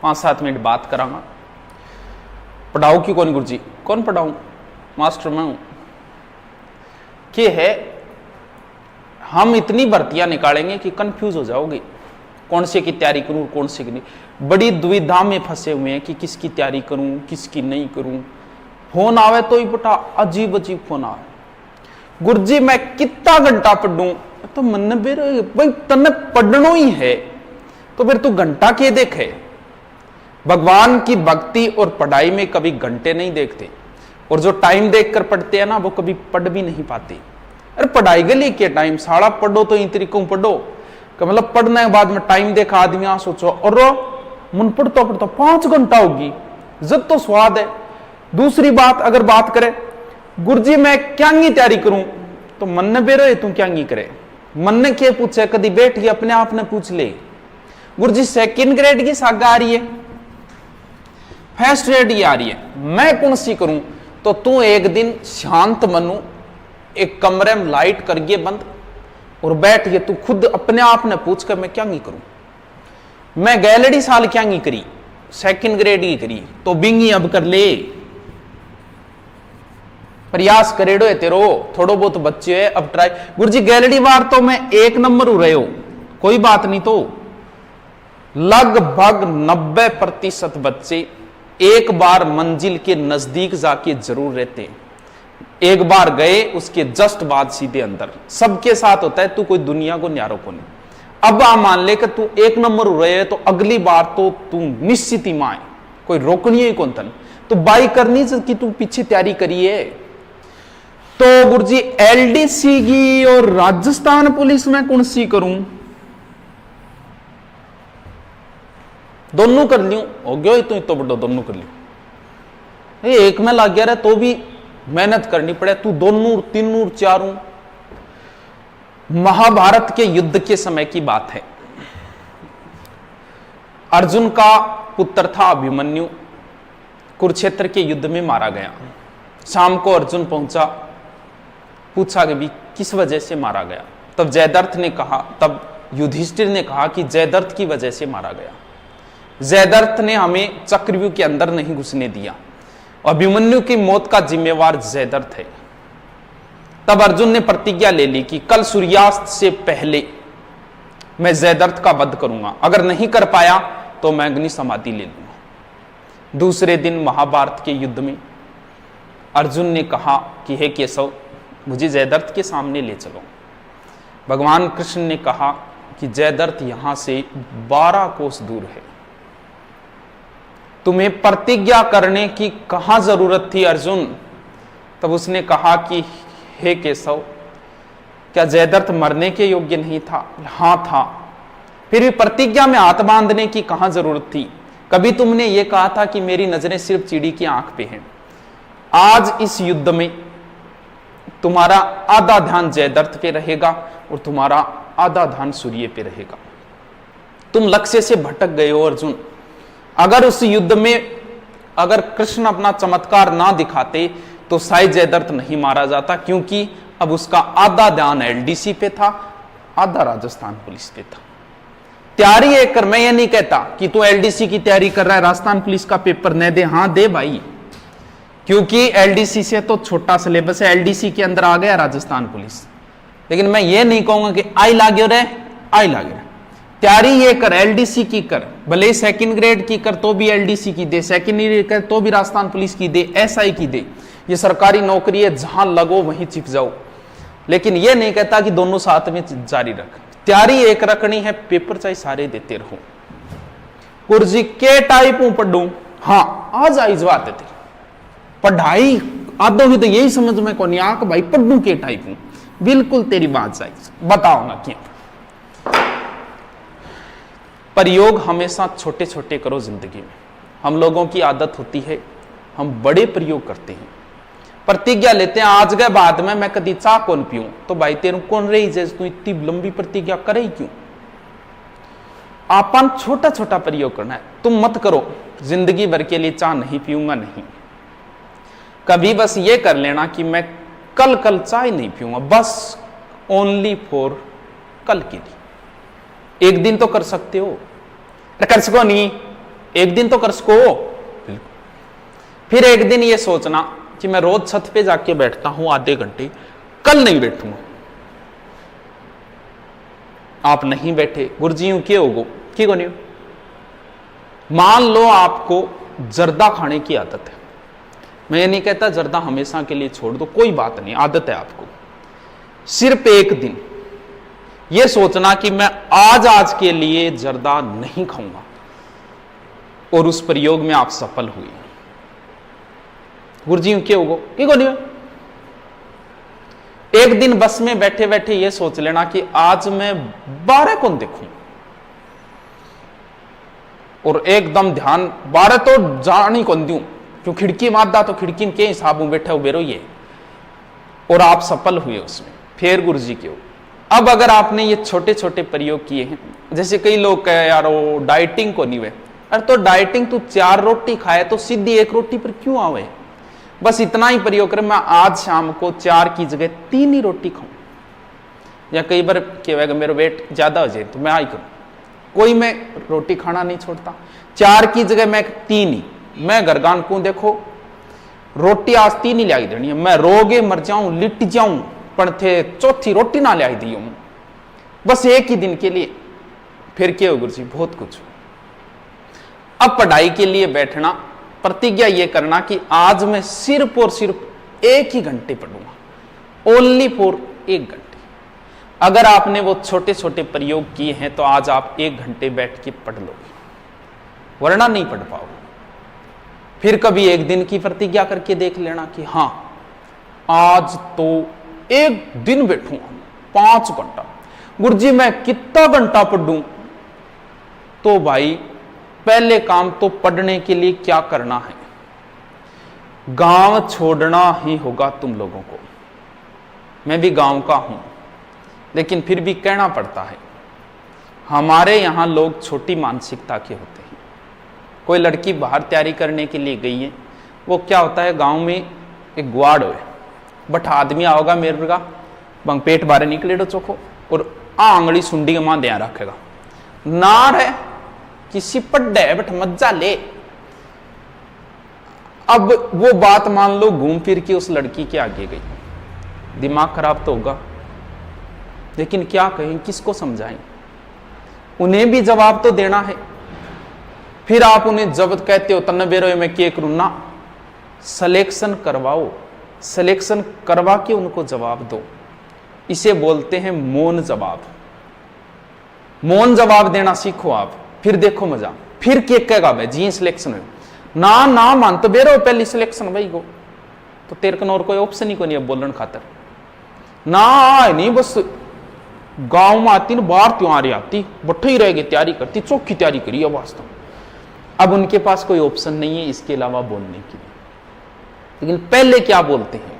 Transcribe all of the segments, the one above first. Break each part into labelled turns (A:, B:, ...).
A: 5-7 minute बात करांगा। पढ़ाओ कि कौन गुरुजी? कौन पढ़ाऊं? मास्टर मैं हूं। क्या है, हम इतनी भर्तियां निकालेंगे कि कंफ्यूज हो जाओगे, कौन से की तैयारी करूं, कौन से की नहीं। बड़ी दुविधा में फंसे हुए हैं कि किसकी तैयारी करूं, किसकी नहीं करूं। फोन आवे तो ही बेटा अजीब अजीब फोन आवे, गुरुजी मैं कितना घंटा पढ़ूं? तो मन भाई तने पढ़ना ही है तो फिर तू घंटा के देखे। भगवान की भक्ति और पढ़ाई में कभी घंटे नहीं देखते, और जो टाइम देखकर पढ़ते हैं ना वो कभी पढ़ भी नहीं पाते। अरे पढ़ाई के लिए क्या टाइम, साला पढ़ो तो इन तरीकों पढ़ो कि मतलब पढ़ने के बाद में टाइम देखा आदमी आ सोचो और मन पढ़ता पढ़ता 5 घंटा होगी, जब तो स्वाद है। दूसरी बात अगर बात करें गुरुजी मैं क्या तैयारी करूं, तो मन ने बेरो तू क्या करे, मन ने क्या पूछे, कभी बैठ के अपने आप ने पूछ ले। गुरुजी 2nd ग्रेड की सागा आ रही है, फर्स्ट ग्रेड की आ रही है, मैं कौन सी करूं? तो तू एक दिन शांत मनु एक कमरे में लाइट करिए बंद और बैठ के तू खुद अपने आप ने पूछ कर मैं क्या करूं। मैं गैलरी साल क्या करी, 2nd ग्रेड की करी, तो बिंगी अब कर ले, प्रयास करेडो है तेरो, थोड़ो बहुत बच्चे है अब ट्राई। गुरुजी गैलरी बार तो मैं 1 नंबर हो रहे हो, कोई बात नहीं। तो लगभग 90% बच्चे एक बार मंजिल के नजदीक जाके जरूर रहते हैं, एक बार गए उसके जस्ट बाद सीधे अंदर। सबके साथ होता है, तू कोई दुनिया को न्यारो को नहीं। अब आ मान ले कि तू 1 नंबर हो रहे है तो अगली बार तो तू निश्चित ही माए, कोई रोकनी ही कौन तन, तो बाई करनी कि तू पीछे तैयारी करिए। तो गुरुजी एलडीसी की और राजस्थान पुलिस में कौन सी करूं? दोनों कर लियो, हो गया तो बड़ो दोनों कर लियो। एक में लग गया रहा तो भी मेहनत करनी पड़े, तू दोनों 3 4। महाभारत के युद्ध के समय की बात है, अर्जुन का पुत्र था अभिमन्यु, कुरुक्षेत्र के युद्ध में मारा गया। शाम को अर्जुन पहुंचा, पूछा कि भी किस वजह से मारा गया। तब जयद्रथ ने कहा, तब युधिष्ठिर ने कहा कि जयद्रथ की वजह से मारा गया। जयद्रथ ने हमें चक्रव्यूह के अंदर नहीं घुसने दिया, अभिमन्यु की मौत का जिम्मेवार जयद्रथ है। तब अर्जुन ने प्रतिज्ञा ले ली कि कल सूर्यास्त से पहले मैं जयद्रथ का वध करूंगा, अगर नहीं कर पाया तो मैं अग्नि समाधि ले लूंगा। दूसरे दिन महाभारत के युद्ध में अर्जुन ने कहा कि हे केशव मुझे जयद्रथ के सामने ले चलो। भगवान कृष्ण ने कहा कि जयद्रथ यहां से 12 कोस दूर है, तुम्हें प्रतिज्ञा करने की कहां जरूरत थी अर्जुन। तब उसने कहा कि हे केशव क्या जयद्रथ मरने के योग्य नहीं था? हां था। फिर भी प्रतिज्ञा में हाथ बांधने की कहां जरूरत थी? कभी तुमने यह कहा था कि मेरी नजरें सिर्फ चिड़ी की आंख पे हैं। आज इस युद्ध में तुम्हारा आधा ध्यान जयद्रथ पे रहेगा और तुम्हारा आधा ध्यान सूर्य पे रहेगा। तुम लक्ष्य से भटक गए हो अर्जुन। अगर उस युद्ध में अगर कृष्ण अपना चमत्कार ना दिखाते तो शायद जयद्रथ नहीं मारा जाता, क्योंकि अब उसका आधा ध्यान एलडीसी पे था, आधा राजस्थान पुलिस पे था। तैयारी एक कर, मैं ये नहीं कहता कि तू एलडीसी की तैयारी कर रहा है राजस्थान पुलिस का पेपर न दे, हां दे भाई, क्योंकि एलडीसी से तो छोटा सिलेबस है, एलडीसी के अंदर आ गया राजस्थान पुलिस। लेकिन मैं ये नहीं कहूंगा कि आई लागो रे आई लागे। तैयारी ये कर, एलडीसी की कर, भले 2nd ग्रेड की कर तो भी एलडीसी की दे, 2nd ग्रेड कर तो भी राजस्थान पुलिस की दे, एसआई की दे। ये सरकारी नौकरी है, जहां लगो वहीं चिप जाओ। लेकिन ये नहीं कहता कि दोनों साथ में जारी रख। तैयारी एक रखनी है, पेपर चाहे सारे देते रहो। गुरुजी के टाइप हूं पढ़ू, हाँ आज आई बात है तेरी पढ़ाई आदो ही तो यही समझ में कौन आंख भाई पढ़ू के टाइप हूं, बिल्कुल तेरी बात सही, बताऊंगा क्या। प्रयोग हमेशा छोटे छोटे करो जिंदगी में। हम लोगों की आदत होती है हम बड़े प्रयोग करते हैं, प्रतिज्ञा लेते हैं आज गए बाद में मैं कभी चाह कौन पीऊं, तो भाई तेरू कौन रही जैसे तू इतनी लंबी प्रतिज्ञा करे क्यों। आपन छोटा छोटा प्रयोग करना है। तुम मत करो जिंदगी भर के लिए चाह नहीं पीऊंगा, नहीं, कभी बस ये कर लेना कि मैं कल चाय नहीं पीऊंगा, बस ओनली फॉर कल के लिए। एक दिन तो कर सकते हो, कर सको नहीं एक दिन तो कर सको। फिर एक दिन ये सोचना कि मैं रोज छत पे जाके बैठता हूं आधे घंटे, कल नहीं बैठूंगा। आप नहीं बैठे, गुरुजी यूं क्यों होगो की को नहीं। मान लो आपको जर्दा खाने की आदत है, मैं ये नहीं कहता जर्दा हमेशा के लिए छोड़ दो, कोई बात नहीं, आदत है आपको। सिर्फ एक दिन ये सोचना कि मैं आज के लिए जर्दा नहीं खाऊंगा, और उस प्रयोग में आप सफल हुए। गुरुजी क्या होगा कि को नहीं। एक दिन बस में बैठे बैठे ये सोच लेना कि आज मैं 12 कौन देखूं, और एकदम ध्यान 12 तो जानी कौन दूं, क्यों खिड़की मादा तो खिड़की के हिसाब में बैठे उबेरो ये, और आप सफल हुए उसमें। फिर गुरुजी क्यों। अब अगर आपने ये छोटे छोटे प्रयोग किए हैं, जैसे कई लोग कहे यार वो डाइटिंग को नहीं हुए, अरे तो डाइटिंग तू 4 रोटी खाए तो सीधी 1 रोटी पर क्यों आवे। बस इतना ही प्रयोग करें, मैं आज शाम को 4 की जगह 3 ही रोटी खाऊं, या कई बार कहेगा मेरा वेट ज्यादा हो जाए तो मैं आई करूं, कोई मैं रोटी खाना नहीं छोड़ता। 4 की जगह मैं 3 ही, मैं घरगान को देखो रोटी आज 3 ही लाई देनी है, मैं रोगे मर जाऊं लिट जाऊं पर थे चौथी रोटी ना लाई दी हूं, बस एक ही दिन के लिए। फिर क्या हो गुरुजी, बहुत कुछ। अब पढ़ाई के लिए बैठना, प्रतिज्ञा ये करना कि आज मैं सिर्फ और सिर्फ 1 ही घंटे पढ़ूंगा, ओनली फॉर 1 घंटे। अगर आपने वो छोटे छोटे प्रयोग किए हैं तो आज आप 1 घंटे बैठ के पढ़ लोगे, वरना नहीं पढ़ पाओगे। फिर कभी एक दिन की प्रतिज्ञा करके देख लेना कि हां आज तो 1 दिन बैठूंगा 5 घंटा। गुरुजी मैं कितना घंटा पढ़ूं, तो भाई पहले काम तो पढ़ने के लिए क्या करना है, गांव छोड़ना ही होगा तुम लोगों को। मैं भी गांव का हूं, लेकिन फिर भी कहना पड़ता है, हमारे यहां लोग छोटी मानसिकता के होते हैं। कोई लड़की बाहर तैयारी करने के लिए गई है, वो क्या होता है गांव में एक गुआड़ हो, बट आदमी आओगा मेरे का बंग पेट बारे निकले चोखो, और आंगली सुंडी मां ध्यान रखेगा नार है किसी पड्डे बट मज्जा ले। अब वो बात मान लो घूम फिर के उस लड़की के आगे गई, दिमाग खराब तो होगा, लेकिन क्या कहें, किसको समझाएं, उन्हें भी जवाब तो देना है। फिर आप उन्हें जब कहते हो तन्ने बेरो मैं क्या करूं ना, सिलेक्शन करवाओ, सिलेक्शन करवा के उनको जवाब दो। इसे बोलते हैं मौन जवाब। मौन जवाब देना सीखो आप, फिर देखो मजा। फिर क्या कहेगा भाई जी सिलेक्शन हो ना ना मान तो बेरो पहली सिलेक्शन भाई को, तो तेरे कन और कोई ऑप्शन ही को नहीं है बोलने खातर ना आए नहीं, बस गांव में आती ना बाहर त्यों आ रही आती बट्ठे ही रहेगी, तैयारी करती चौकी तैयारी करी है वास्तव। अब उनके पास कोई ऑप्शन नहीं है इसके अलावा बोलने के लिए, लेकिन पहले क्या बोलते हैं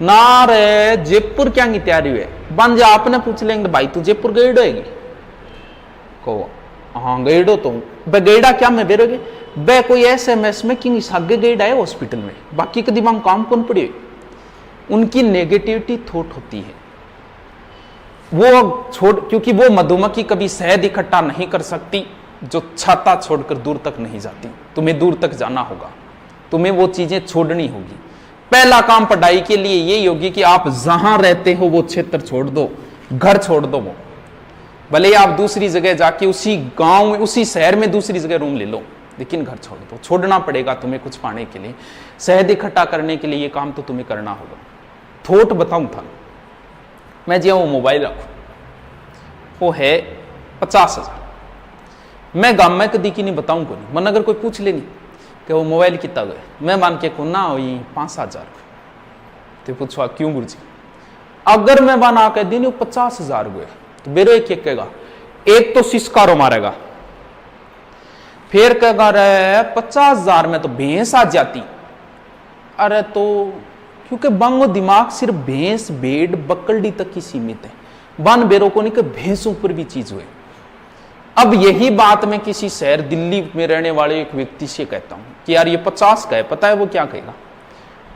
A: ना रे जयपुर क्या की तैयारी हुई, बन जा आपने पूछ लेंगे भाई तू जयपुर गईड होगी को, हाँ गईडो तो गईडा क्या मैं बेरोगे बे कोई SMS में कि सागे गईड आए हॉस्पिटल में, बाकी के दिमाग काम कौन पड़े। उनकी नेगेटिविटी थॉट होती है, वो छोड़, क्योंकि वो मधुमक्खी कभी शहद इकट्ठा नहीं कर सकती जो छाता छोड़कर दूर तक नहीं जाती। तुम्हें दूर तक जाना होगा, तुम्हें वो चीजें छोड़नी होगी। पहला काम पढ़ाई के लिए यही होगी कि आप जहां रहते हो वो क्षेत्र छोड़ दो, घर छोड़ दो, वो भले ही आप दूसरी जगह जाके उसी गांव में उसी शहर में दूसरी जगह रूम ले लो, लेकिन घर छोड़ दो। छोड़ना पड़ेगा तुम्हें कुछ पाने के लिए, शहद इकट्ठा करने के लिए ये काम तो तुम्हें करना होगा। थोट बताऊं था मैं जी, वो मोबाइल रखू वो है 50,000, मैं गांव में कदी की नहीं बताऊं को नहीं, मन अगर कोई पूछ लेनी कि वो मोबाइल कितना गए, मैं मान के को ना हो 5,000, तो पूछवा क्यों गुरुजी, अगर मैं बना कह दी 50,000 गए तो बेरो एक कहेगा, एक तो सिस्कारो मारेगा, फिर कहेगा रे 50,000 में तो भैंस आ जाती। अरे तो क्योंकि बंगो दिमाग सिर्फ भैंस भेड़ बकरडी तक ही सीमित है, बन बेरो को नहीं कि भैंसों पर भी चीज हुए। अब यही बात मैं किसी शहर दिल्ली में रहने वाले एक व्यक्ति से कहता हूं कि यार ये 50 का है, पता है वो क्या कहेगा,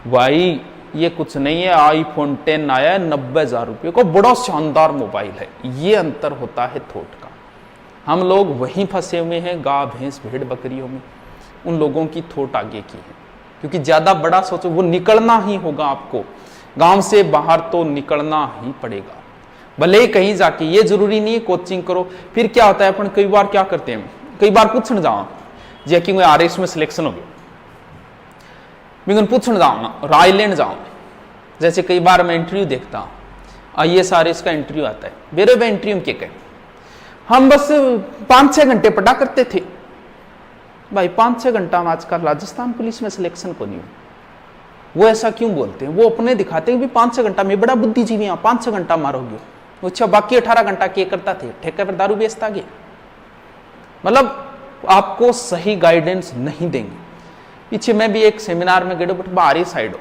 A: भाई ये कुछ नहीं है, iPhone 10 आया है 90,000 रुपये को, बड़ा शानदार मोबाइल है। ये अंतर होता है थॉट का। हम लोग वहीं फंसे हुए हैं, गाय भैंस भेड़ बकरियों में। उन लोगों की थोट आगे की है, क्योंकि ज्यादा बड़ा सोचो, वो निकलना ही होगा आपको, गांव से बाहर तो निकलना ही पड़ेगा, भले ही कहीं जाके। ये जरूरी नहीं है कोचिंग करो। फिर क्या होता है, अपन कई बार क्या करते हैं, कई बार पूछने जाओ जे कि RS में सिलेक्शन हो गया, मैं पूछने जाऊँ ना, राय लेने जाऊँ। जैसे कई बार मैं इंटरव्यू देखता हूँ, IAS RS का इंटरव्यू आता है, मेरे में इंटरव्यू के कहे हम बस 5-6 घंटे पढ़ा करते थे। भाई 5-6 घंटा में आजकल राजस्थान पुलिस में सिलेक्शन को नहीं हो। वो ऐसा क्यों बोलते हैं, वो अपने दिखाते हैं भी 5-6 घंटा में बड़ा बुद्धिजीवी, यहाँ 5-6 घंटा मारोगे। अच्छा, बाकी 18 घंटा क्या करता थे, ठेके पर दारू बेचता गया। मतलब आपको सही गाइडेंस नहीं देंगे। पीछे मैं भी एक सेमिनार में गए, बट बाहरी साइड हो,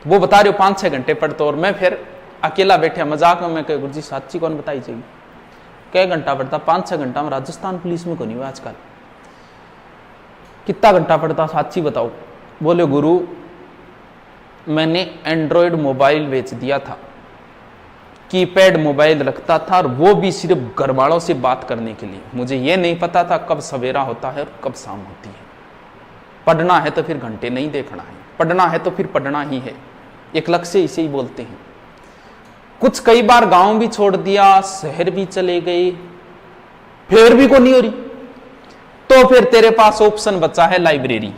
A: तो वो बता रहे हो 5-6 घंटे पढ़ते, और मैं फिर अकेला बैठा मजाक में, मैं कह गुरु जी साची कौन बताई चाहिए, कै घंटा पढ़ता, 5-6 घंटा में राजस्थान पुलिस में को नहीं हुआ आजकल। कितना घंटा पढ़ता साची बताओ। बोले गुरु मैंने एंड्रॉयड मोबाइल बेच दिया था, कीपैड मोबाइल रखता था, और वो भी सिर्फ घर वालों से बात करने के लिए। मुझे ये नहीं पता था कब सवेरा होता है और कब शाम होती है। पढ़ना है तो फिर घंटे नहीं देखना है, पढ़ना है तो फिर पढ़ना ही है। एक लक्ष्य इसे ही बोलते हैं। कुछ कई बार गांव भी छोड़ दिया, शहर भी चले गए, फिर भी को नहीं हो रही, तो फिर तेरे पास ऑप्शन बचा है लाइब्रेरी।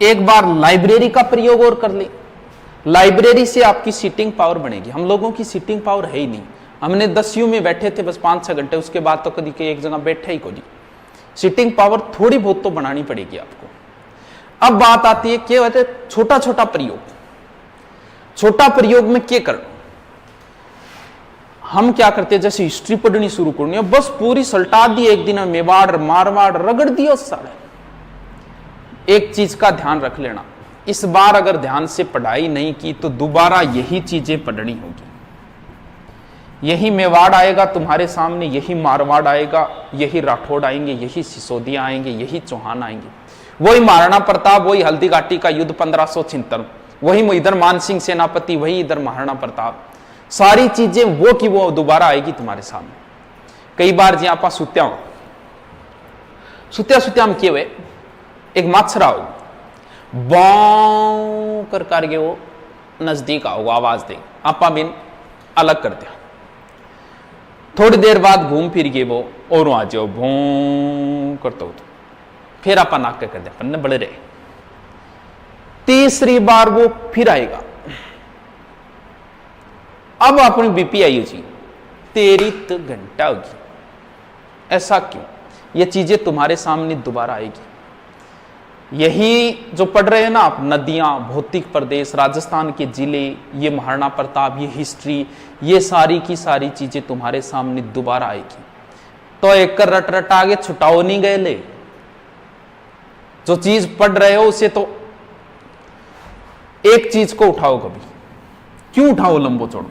A: एक बार लाइब्रेरी का प्रयोग और कर ले। लाइब्रेरी से आपकी सीटिंग पावर बढ़ेगी। हम लोगों की सीटिंग पावर है ही नहीं। हमने 10वीं में बैठे थे बस 5-6 घंटे, उसके बाद तो कभी कहीं एक जगह बैठे ही को नहीं। सीटिंग पावर थोड़ी बहुत तो बनानी पड़ेगी आपको। अब बात आती है क्या होता है, छोटा छोटा प्रयोग। छोटा प्रयोग में क्या करना, हम क्या करते हैं, जैसे हिस्ट्री पढ़नी शुरू करनी है, बस पूरी सल्टा दी एक दिन में, मेवाड़ मारवाड़ रगड़ दिया सारे। एक चीज का ध्यान रख लेना, इस बार अगर ध्यान से पढ़ाई नहीं की तो दोबारा यही चीजें पढ़नी होगी। यही मेवाड़ आएगा तुम्हारे सामने, यही मारवाड़ आएगा, यही राठौड़ आएंगे, यही सिसोदिया आएंगे, यही चौहान आएंगे, वही महाराणा प्रताप, वही हल्दीघाटी का युद्ध 1576, वही इधर मानसिंह सेनापति, वही इधर महाराणा प्रताप। सारी चीजें वो की वो दोबारा आएगी तुम्हारे सामने। कई बार जी आप सुत्या में किए हुए एक माछरा हो, बौ कर करके वो नजदीक आओ, आवाज दे, आपा बिन अलग कर दिया। थोड़ी देर बाद घूम फिर गए वो और आ जाओ, भों करते हो, फिर आपा नाक कर दिया, पन्ने बड़े रहे। तीसरी बार वो फिर आएगा, अब अपनी बीपी आई जी, तेरी तो घंटा होगी। ऐसा क्यों? ये चीजें तुम्हारे सामने दोबारा आएगी। यही जो पढ़ रहे हैं ना आप, नदियां, भौतिक प्रदेश, राजस्थान के जिले, ये महाराणा प्रताप, ये हिस्ट्री, ये सारी की सारी चीजें तुम्हारे सामने दोबारा आएगी। तो एक रट रट आगे छुटाओ नहीं गए ले। जो चीज पढ़ रहे हो उसे तो एक चीज को उठाओ, कभी क्यों उठाओ लंबो चौड़ो,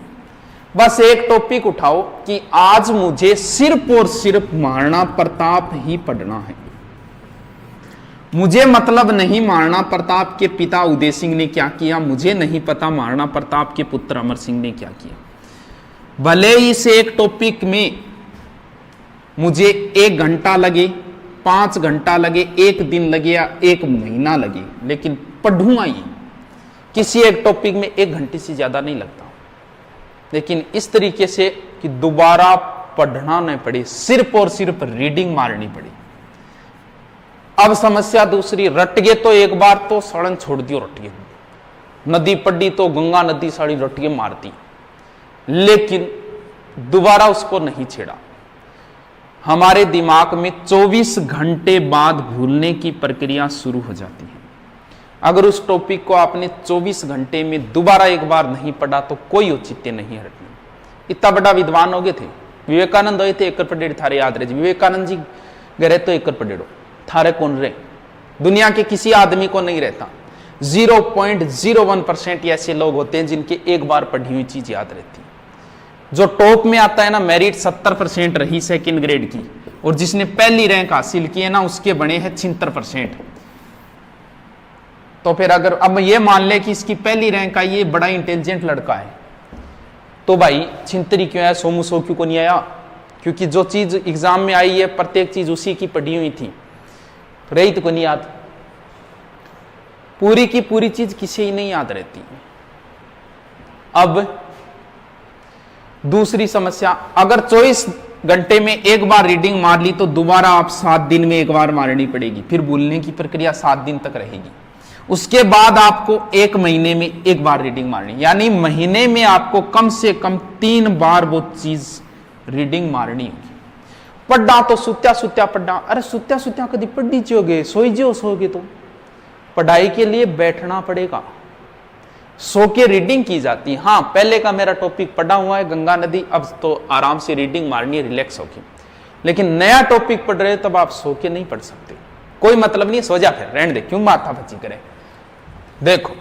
A: बस एक टॉपिक उठाओ कि आज मुझे सिर्फ और सिर्फ महाराणा प्रताप ही पढ़ना है। मुझे मतलब नहीं महाराणा प्रताप के पिता उदय सिंह ने क्या किया, मुझे नहीं पता महाराणा प्रताप के पुत्र अमर सिंह ने क्या किया। भले इस एक टॉपिक में मुझे 1 घंटा लगे, 5 घंटा लगे, 1 दिन लगे या 1 महीना लगे, लेकिन पढ़ूंगा ही। किसी एक टॉपिक में 1 घंटे से ज्यादा नहीं लगता, लेकिन इस तरीके से कि दोबारा पढ़ना नहीं पड़े, सिर्फ और सिर्फ रीडिंग मारनी पड़ी। अब समस्या दूसरी, रट गए तो एक बार तो सड़न छोड़ दियो, रट गए। नदी पड़ी तो गंगा नदी साड़ी रट के मारती, लेकिन दोबारा उसको नहीं छेड़ा। हमारे दिमाग में 24 घंटे बाद भूलने की प्रक्रिया शुरू हो जाती है। अगर उस टॉपिक को आपने 24 घंटे में दोबारा एक बार नहीं पढ़ा तो कोई औचित्य नहीं हटने। इतना बड़ा विद्वान हो गए थे, विवेकानंद हुए थे, 1 पढ़ेड़ थारे याद रहे। विवेकानंद जी गए तो 1 पढ़ेड़ो थारे कौन रहे, दुनिया के किसी आदमी को नहीं रहता। 0.01% ऐसे लोग होते हैं जिनके एक बार पढ़ी हुई चीज याद रहती। जो टॉप में आता है ना, मेरिट 70% रही सेकंड ग्रेड की, और जिसने पहली रैंक हासिल की है ना, उसके बने हैं 76%। तो फिर अगर अब ये मान ले कि इसकी पहली रैंक आई, ये बड़ा इंटेलिजेंट लड़का है, तो भाई छिंतरी क्यों है, सोमू सो क्यों को नहीं आया, क्योंकि जो चीज एग्जाम में आई है प्रत्येक चीज उसी की पढ़ी हुई थी, रही तो को नहीं याद। पूरी की पूरी चीज किसी ही नहीं याद रहती। अब दूसरी समस्या, अगर 24 घंटे में एक बार रीडिंग मार ली तो दोबारा आप 7 दिन में एक बार मारनी पड़ेगी, फिर भूलने की प्रक्रिया 7 दिन तक रहेगी। उसके बाद आपको 1 महीने में एक बार रीडिंग मारनी, यानी महीने में आपको कम से कम 3 बार वो चीज रीडिंग मारनी होगी। पढ़ा तो सुत्या सुत्या पढ़ा, अरे सुत्या सुत्या कभी पढ़ी जोगे, सोई जो सोगे तो पढ़ाई के लिए बैठना पड़ेगा, सो के रीडिंग की जाती है। हाँ, पहले का मेरा टॉपिक पढ़ा हुआ है गंगा नदी, अब तो आराम से रीडिंग मारनी है रिलैक्स होके। लेकिन नया टॉपिक पढ़ रहे तब आप सो के नहीं पढ़ सकते, कोई मतलब नहीं, सो जा फिर, रहने दे, क्यों माथा बची करे। देखो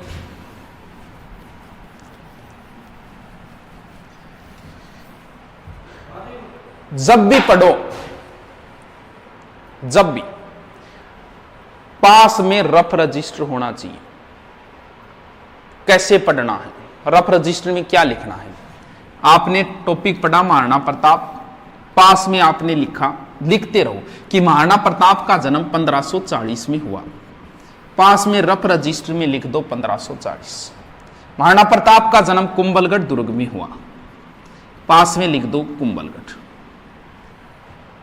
A: जब भी पढ़ो, जब भी पास में रफ रजिस्टर होना चाहिए। कैसे पढ़ना है, रफ रजिस्टर में क्या लिखना है। आपने टॉपिक पढ़ा महाराणा प्रताप, पास में आपने लिखा, लिखते रहो कि महाराणा प्रताप का जन्म 1540 में हुआ, पास में रफ रजिस्टर में लिख दो 1540। महाराणा प्रताप का जन्म कुंभलगढ़ दुर्ग में हुआ, पास में लिख दो कुंभलगढ़।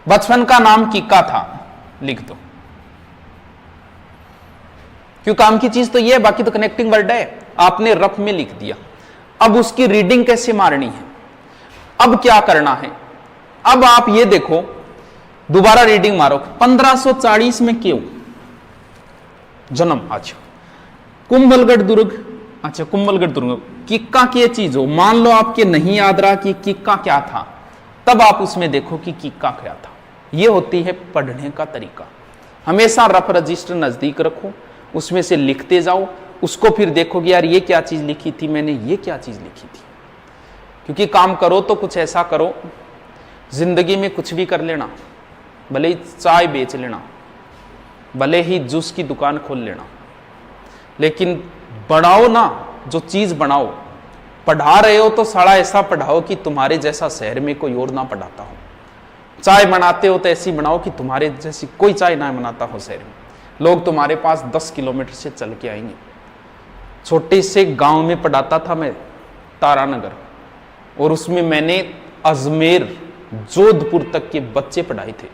A: बचपन का नाम किक्का था, लिख दो, क्यों काम की चीज तो ये है, बाकी तो कनेक्टिंग वर्ड है, आपने रफ में लिख दिया। अब उसकी रीडिंग कैसे मारनी है, अब क्या करना है। अब आप ये देखो, दोबारा रीडिंग मारो, 1540 में क्यों जन्म, अच्छा कुंभलगढ़ दुर्ग, अच्छा कुंभलगढ़ दुर्ग, किक्का की चीज हो, मान लो आपके नहीं याद रहा कि किक्का क्या था, तब आप उसमें देखो कि किक्का क्या था। यह होती है पढ़ने का तरीका। हमेशा रफ रजिस्टर नजदीक रखो, उसमें से लिखते जाओ, उसको फिर देखोगे यार ये क्या चीज लिखी थी मैंने, ये क्या चीज लिखी थी। क्योंकि काम करो तो कुछ ऐसा करो, जिंदगी में कुछ भी कर लेना, भले ही चाय बेच लेना, भले ही जूस की दुकान खोल लेना, लेकिन बढ़ाओ ना, जो चीज बनाओ। पढ़ा रहे हो तो साला ऐसा पढ़ाओ कि तुम्हारे जैसा शहर में कोई और ना पढ़ाता हो। चाय बनाते हो तो ऐसी बनाओ कि तुम्हारे जैसी कोई चाय ना बनाता हो शहर में, लोग तुम्हारे पास 10 किलोमीटर से चल के आएंगे। छोटे से गांव में पढ़ाता था मैं, तारानगर, और उसमें मैंने अजमेर जोधपुर तक के बच्चे पढ़ाए थे।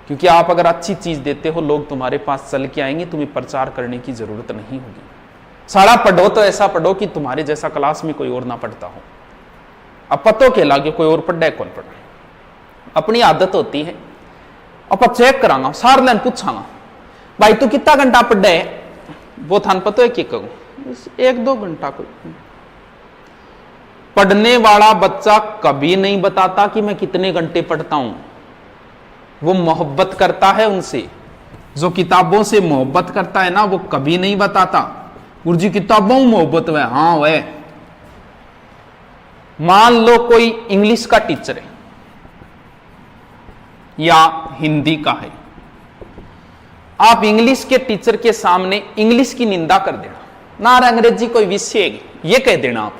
A: क्योंकि आप अगर अच्छी चीज देते हो, लोग तुम्हारे पास चल के आएंगे, तुम्हें प्रचार करने की जरूरत नहीं होगी। सारा पढ़ो तो ऐसा पढ़ो कि तुम्हारे जैसा क्लास में कोई और ना पढ़ता हो। अब पतो के लागे कोई और पढ़ा है कौन पढ़ा, अपनी आदत होती है। अब चेक करांगा, सार लाइन पूछांगा, भाई तू कितना घंटा पढ़ा है, वो थान पतो है कि कहूं 1-2 घंटा। कोई पढ़ने वाला बच्चा कभी नहीं बताता कि मैं कितने घंटे पढ़ता हूं, वो मोहब्बत करता है उनसे। जो किताबों से मोहब्बत करता है ना, वो कभी नहीं बताता गुरुजी किताबों में मोहब्बत है। हाँ वह, मान लो कोई इंग्लिश का टीचर है या हिंदी का है, आप इंग्लिश के टीचर के सामने इंग्लिश की निंदा कर देना, ना अंग्रेजी कोई विषय है ये कह देना आप,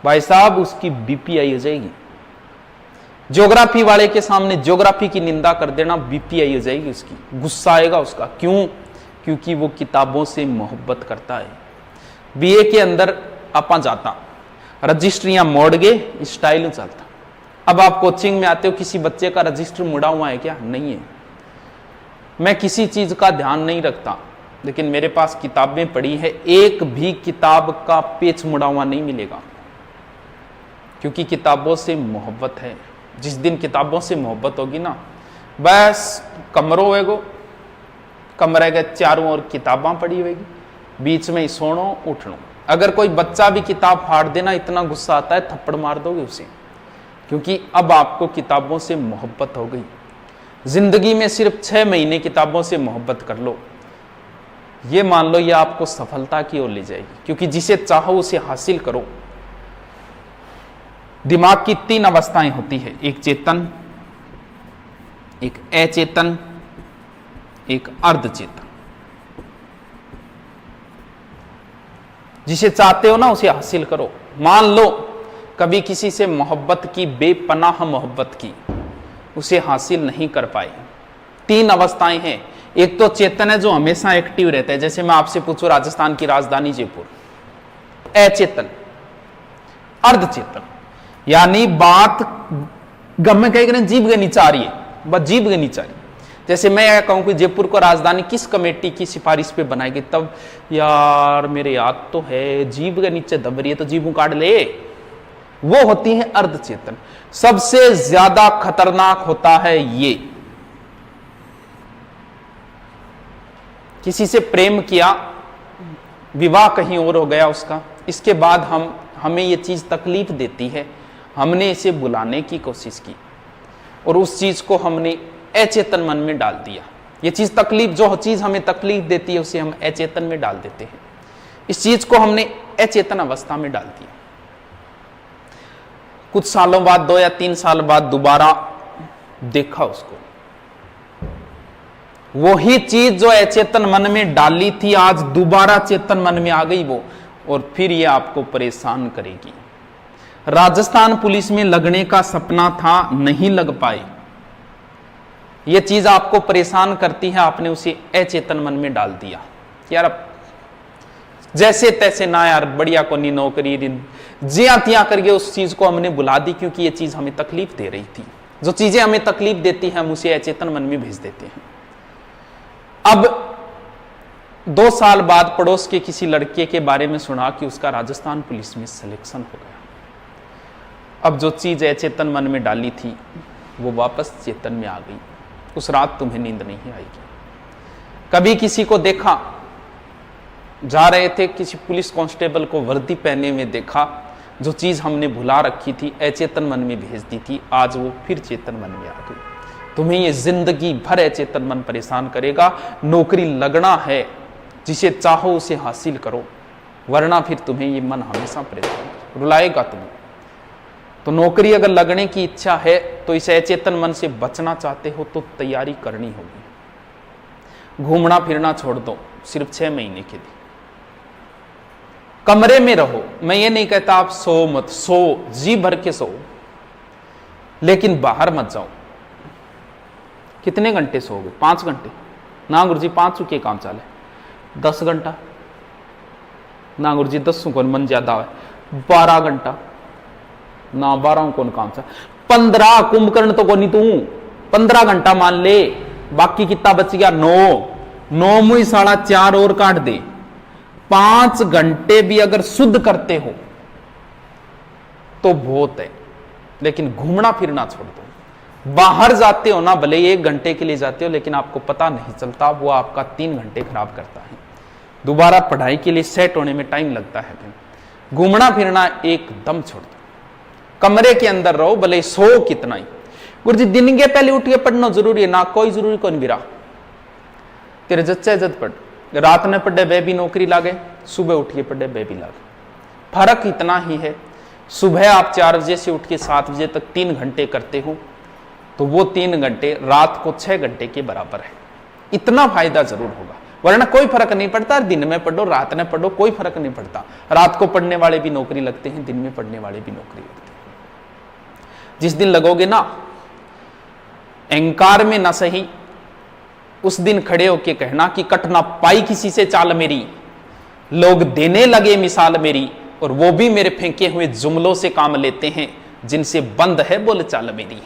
A: भाई साहब उसकी बीपीआई हो जाएगी। ज्योग्राफी वाले के सामने ज्योग्राफी की निंदा कर देना, बीपीआई हो जाएगी उसकी, गुस्सा आएगा उसका। क्यों? क्योंकि वो किताबों से मोहब्बत करता है। बीए के अंदर आपा जाता, रजिस्ट्रियां मोड़ गए, स्टाइल चलता। अब आप कोचिंग में आते हो, किसी बच्चे का रजिस्टर मुड़ा हुआ है क्या? नहीं है। मैं किसी चीज का ध्यान नहीं रखता, लेकिन मेरे पास किताबें पड़ी है, एक भी किताब का पेज मुड़ा हुआ नहीं मिलेगा, क्योंकि किताबों से मोहब्बत है। जिस दिन किताबों से मोहब्बत होगी ना, बस कमरों वेगो, कमरे के चारों ओर किताबां पड़ी होगी, बीच में ही सोनो उठनो। अगर कोई बच्चा भी किताब फाड़ देना, इतना गुस्सा आता है थप्पड़ मार दोगे उसे, क्योंकि अब आपको किताबों से मोहब्बत हो गई। जिंदगी में सिर्फ 6 महीने किताबों से मोहब्बत कर लो, ये मान लो ये आपको सफलता की ओर ले जाएगी, क्योंकि जिसे चाहो उसे हासिल करो। दिमाग की 3 अवस्थाएं होती है, एक चेतन, एक अचेतन, एक अर्धचेतन। जिसे चाहते हो ना उसे हासिल करो। मान लो कभी किसी से मोहब्बत की, बेपनाह मोहब्बत की, उसे हासिल नहीं कर पाए। तीन अवस्थाएं हैं। एक तो चेतन है जो हमेशा एक्टिव रहता है, जैसे मैं आपसे पूछूं राजस्थान की राजधानी जयपुर, अचेतन। अर्धचेतन यानी बात गम कह जीव के नीचे आ रही है, बस जीव के नीचे आ रही है। जैसे मैं यह कहूं कि जयपुर को राजधानी किस कमेटी की सिफारिश पे बनाएगी, तब यार मेरे याद तो है जीव के नीचे दब रही है तो जीव काट ले, वो होती है अर्धचेतन। सबसे ज्यादा खतरनाक होता है ये, किसी से प्रेम किया, विवाह कहीं और हो गया उसका, इसके बाद हमें ये चीज तकलीफ देती है, हमने इसे बुलाने की कोशिश की और उस चीज को हमने अचेतन मन में डाल दिया। ये चीज तकलीफ, जो चीज हमें तकलीफ देती है उसे हम अचेतन में डाल देते हैं। इस चीज को हमने अचेतन अवस्था में डाल दिया। कुछ सालों बाद, 2 या 3 साल बाद दोबारा देखा उसको, वही चीज जो अचेतन मन में डाली थी आज दोबारा चेतन मन में आ गई वो, और फिर ये आपको परेशान करेगी। राजस्थान पुलिस में लगने का सपना था, नहीं लग पाए। ये चीज आपको परेशान करती है, आपने उसे अचेतन मन में डाल दिया। यार अब जैसे तैसे ना यार, बढ़िया को नहीं नौकरी, जिया तिया करके उस चीज को हमने बुला दी, क्योंकि ये चीज हमें तकलीफ दे रही थी। जो चीजें हमें तकलीफ देती हैं हम उसे अचेतन मन में भेज देते हैं। अब 2 साल बाद पड़ोस के किसी लड़के के बारे में सुना कि उसका राजस्थान पुलिस में सिलेक्शन हो गया। अब जो चीज अचेतन मन में डाली थी वो वापस चेतन में आ गई। उस रात तुम्हें नींद नहीं आएगी। कभी किसी को देखा, जा रहे थे, किसी पुलिस कांस्टेबल को वर्दी पहने में देखा, जो चीज हमने भुला रखी थी, अचेतन मन में भेज दी थी, आज वो फिर चेतन मन में आ गई। तुम्हें ये जिंदगी भर अचेतन मन परेशान करेगा। नौकरी लगना है, जिसे चाहो उसे हासिल करो, वरना फिर तुम्हें ये मन हमेशा परेशान रुलाएगा तुम्हें। तो नौकरी अगर लगने की इच्छा है तो इस अचेतन मन से बचना चाहते हो तो तैयारी करनी होगी। घूमना फिरना छोड़ दो, सिर्फ 6 महीने के लिए कमरे में रहो। मैं ये नहीं कहता आप सो मत, सो जी भर के सो, लेकिन बाहर मत जाओ। कितने घंटे सोओगे? 5 घंटे ना गुरुजी, 5 के काम चाले 10 घंटा ना गुरुजी, 10 को मन ज्यादा है। 12 घंटा ना, 12 कौन काम चा, 15 कुंभकर्ण तो कौन तू, 15 घंटा मान ले, बाकी कितना बच गया? 9 मुई 4.5 और काट दे। 5 घंटे भी अगर शुद्ध करते हो तो बहुत है, लेकिन घूमना फिरना छोड़ दो। बाहर जाते हो ना, भले 1 घंटे के लिए जाते हो, लेकिन आपको पता नहीं चलता, वो आपका 3 घंटे खराब करता है। दोबारा पढ़ाई के लिए सेट होने में टाइम लगता है। घूमना फिरना एकदम छोड़ दो, कमरे के अंदर रहो, भले सो कितना ही। गुरुजी दिन के पहले उठ के पढ़ना जरूरी है ना? कोई जरूरी कौन बिरा, तेरे जच्चे जद पढ़, रात में पढ़े वे भी नौकरी लागे, सुबह उठ के पढ़े वे भी लागे। फर्क इतना ही है, सुबह आप 4 बजे से उठ के 7 बजे तक 3 घंटे करते हो, तो वो 3 घंटे रात को 6 घंटे के बराबर है। इतना फायदा जरूर होगा, वरना कोई फर्क नहीं पड़ता। दिन में पढ़ो, रात में पढ़ो, कोई फर्क नहीं पड़ता। रात को पढ़ने वाले भी नौकरी लगते हैं, दिन में पढ़ने वाले भी नौकरी लगते हैं। जिस दिन लगोगे ना अहंकार में ना सही, उस दिन खड़े होके कहना कि कट ना पाई किसी से चाल मेरी, लोग देने लगे मिसाल मेरी, और वो भी मेरे फेंके हुए जुमलों से काम लेते हैं, जिनसे बंद है बोल चाल मेरी।